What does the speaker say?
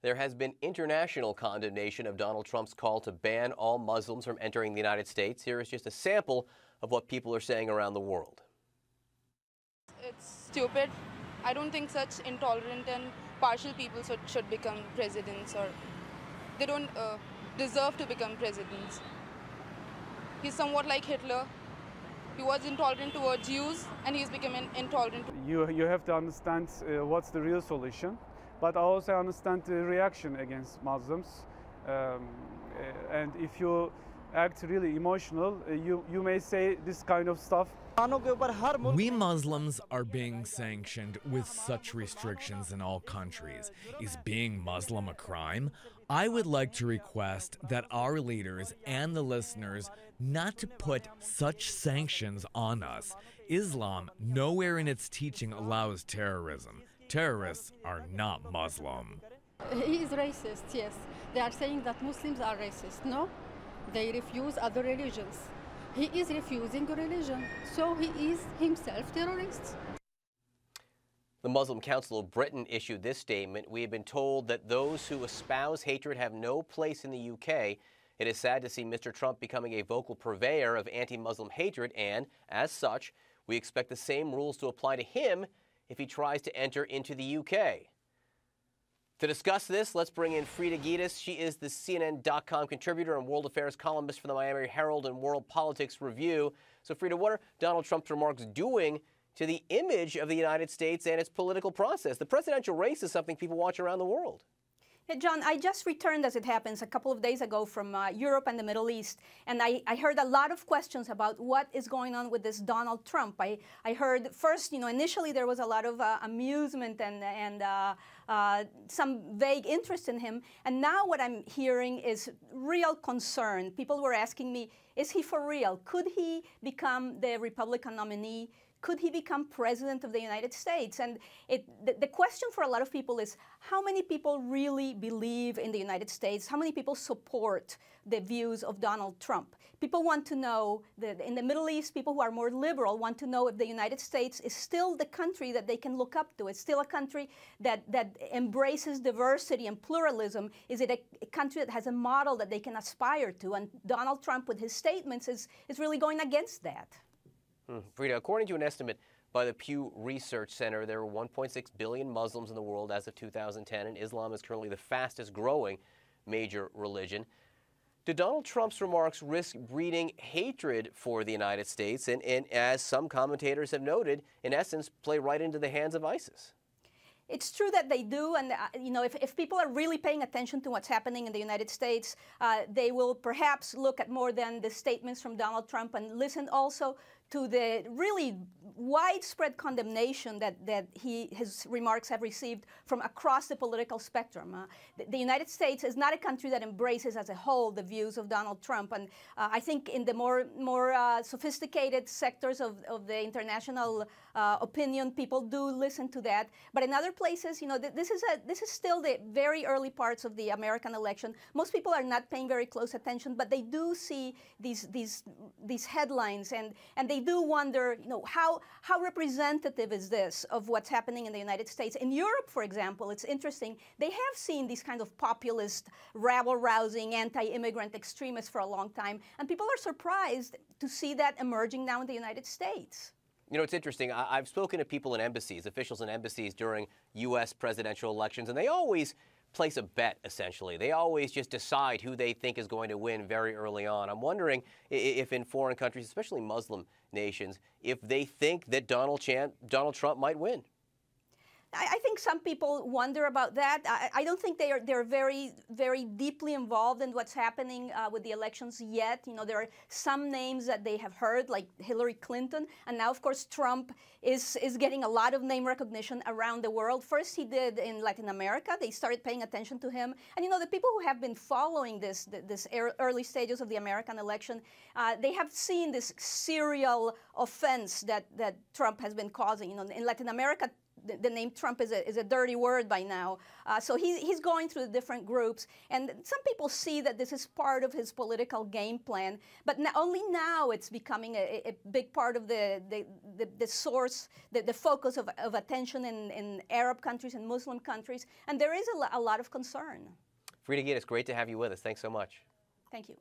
There has been international condemnation of Donald Trump's call to ban all Muslims from entering the United States. Here is just a sample of what people are saying around the world. It's stupid. I don't think such intolerant and partial people should become presidents, or they don't deserve to become presidents. He's somewhat like Hitler. He was intolerant towards Jews, and he's becoming intolerant. You have to understand what's the real solution, but I also understand the reaction against Muslims. And if you act really emotional, you may say this kind of stuff. We Muslims are being sanctioned with such restrictions in all countries. Is being Muslim a crime? I would like to request that our leaders and the listeners not to put such sanctions on us. Islam nowhere in its teaching allows terrorism. Terrorists are not Muslim. He is racist, yes. They are saying that Muslims are racist. No, they refuse other religions. He is refusing religion, so he is himself terrorist. The Muslim Council of Britain issued this statement. We have been told that those who espouse hatred have no place in the UK. It is sad to see Mr. Trump becoming a vocal purveyor of anti-Muslim hatred, and as such, we expect the same rules to apply to him if he tries to enter into the UK. To discuss this, let's bring in Frida Giedis. She is the CNN.com contributor and world affairs columnist for the Miami Herald and World Politics Review. So, Frida, what are Donald Trump's remarks doing to the image of the United States and its political process? The presidential race is something people watch around the world. Yeah, John, I just returned, as it happens, a couple of days ago from Europe and the Middle East, and I heard a lot of questions about what is going on with this Donald Trump. I heard first, initially there was a lot of amusement and some vague interest in him, and now what I'm hearing is real concern. People were asking me, is he for real? Could he become the Republican nominee? Could he become president of the United States? And the question for a lot of people is, how many people really believe in the United States? How many people support the views of Donald Trump? People want to know, that in the Middle East, people who are more liberal want to know if the United States is still the country that they can look up to. It's still a country that embraces diversity and pluralism. Is it a country that has a model that they can aspire to? And Donald Trump, with his statements, is really going against that. Frida, according to an estimate by the Pew Research Center, there were 1.6 billion Muslims in the world as of 2010, and Islam is currently the fastest growing major religion. Do Donald Trump's remarks risk breeding hatred for the United States and, as some commentators have noted, in essence, play right into the hands of ISIS? It's true that they do, and if people are really paying attention to what's happening in the United States, they will perhaps look at more than the statements from Donald Trump and listen also to the really widespread condemnation that his remarks have received from across the political spectrum. The United States is not a country that embraces as a whole the views of Donald Trump, and I think in the more sophisticated sectors of the international opinion, people do listen to that. But in other places, this is still the very early parts of the American election. Most people are not paying very close attention, but they do see these headlines, and they do wonder, how representative is this of what's happening in the United States? In Europe, for example, it's interesting. They have seen these kind of populist, rabble-rousing, anti-immigrant extremists for a long time, and people are surprised to see that emerging now in the United States. It's interesting. I've spoken to people in embassies, officials in embassies during U.S. presidential elections, and they always place a bet, essentially. They always just decide who they think is going to win very early on. I'm wondering if in foreign countries, especially Muslim nations, if they think that Donald Trump might win. I think some people wonder about that. I don't think they're very, very deeply involved in what's happening with the elections yet. There are some names that they have heard, like Hillary Clinton, and now, of course, Trump is getting a lot of name recognition around the world. First, he did in Latin America. They started paying attention to him, and the people who have been following this early stages of the American election, they have seen this serial offense that Trump has been causing. In Latin America, the name Trump is a dirty word by now. So he's going through the different groups. And some people see that this is part of his political game plan. But only now it's becoming a big part of the source, the focus of attention in Arab countries and Muslim countries. And there is a lot of concern. Frida Gita, it's great to have you with us. Thanks so much. Thank you.